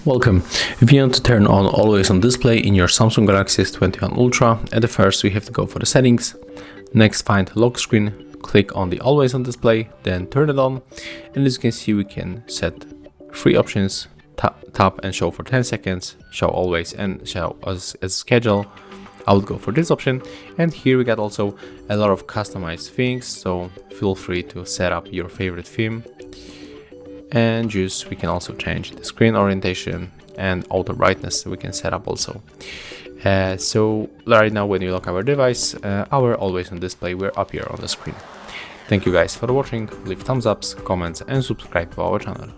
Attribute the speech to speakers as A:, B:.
A: Welcome. If you want to turn on always on display in your Samsung Galaxy S21 Ultra, at the first we have to go for the settings. Next, find lock screen, click on the always on display, then turn it on. And as you can see, we can set 3 options: tap and show for 10 seconds, show always, and show as schedule. I would go for this option. And here we got also a lot of customized things, so feel free to set up your favorite theme. And we can also change the screen orientation and auto brightness we can set up also. So right now when you lock our device, our always on display will appear on the screen. Thank you guys for watching, leave thumbs ups, comments and subscribe to our channel.